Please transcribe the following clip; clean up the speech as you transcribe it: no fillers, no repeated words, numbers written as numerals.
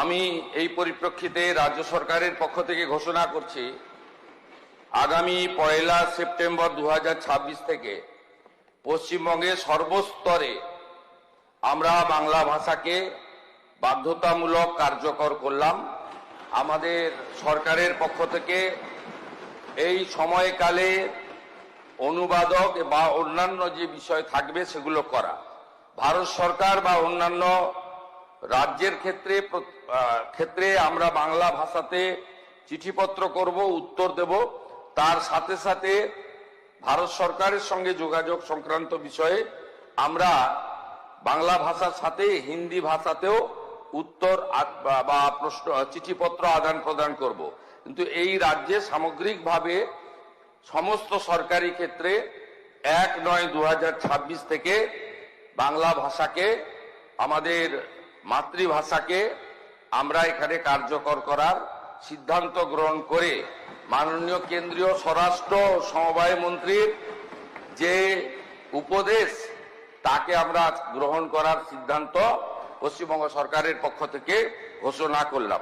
আমি এই পরিপ্রেক্ষিতে রাজ্য সরকারের পক্ষ থেকে ঘোষণা করছি, আগামী 1 সেপ্টেম্বর 2026 থেকে পশ্চিমবঙ্গের সর্বস্তরে আমরা বাংলা ভাষাকে বাধ্যতামূলক কার্যকর করলাম। আমাদের সরকারের পক্ষ থেকে এই সময়কালে অনুবাদক বা অন্যান্য যে বিষয় থাকবে সেগুলো করা। ভারত সরকার বা অন্যান্য রাজ্যের ক্ষেত্রে আমরা বাংলা ভাষাতে চিঠিপত্র করব, উত্তর দেব। তার সাথে সাথে ভারত সরকারের সঙ্গে যোগাযোগ সংক্রান্ত বিষয়ে আমরা বাংলা ভাষার সাথে হিন্দি ভাষাতেও উত্তর বা প্রশ্ন চিঠিপত্র আদান প্রদান করব। কিন্তু এই রাজ্যে সামগ্রিকভাবে সমস্ত সরকারি ক্ষেত্রে 1/9/2026 থেকে বাংলা ভাষাকে, আমাদের মাতৃভাষাকে আমরা এখানে কার্যকর করার সিদ্ধান্ত গ্রহণ করে মাননীয় কেন্দ্রীয় স্বরাষ্ট্র সমবায় মন্ত্রীর যে উপদেশ তাকে আমরা গ্রহণ করার সিদ্ধান্ত পশ্চিমবঙ্গ সরকারের পক্ষ থেকে ঘোষণা করলাম।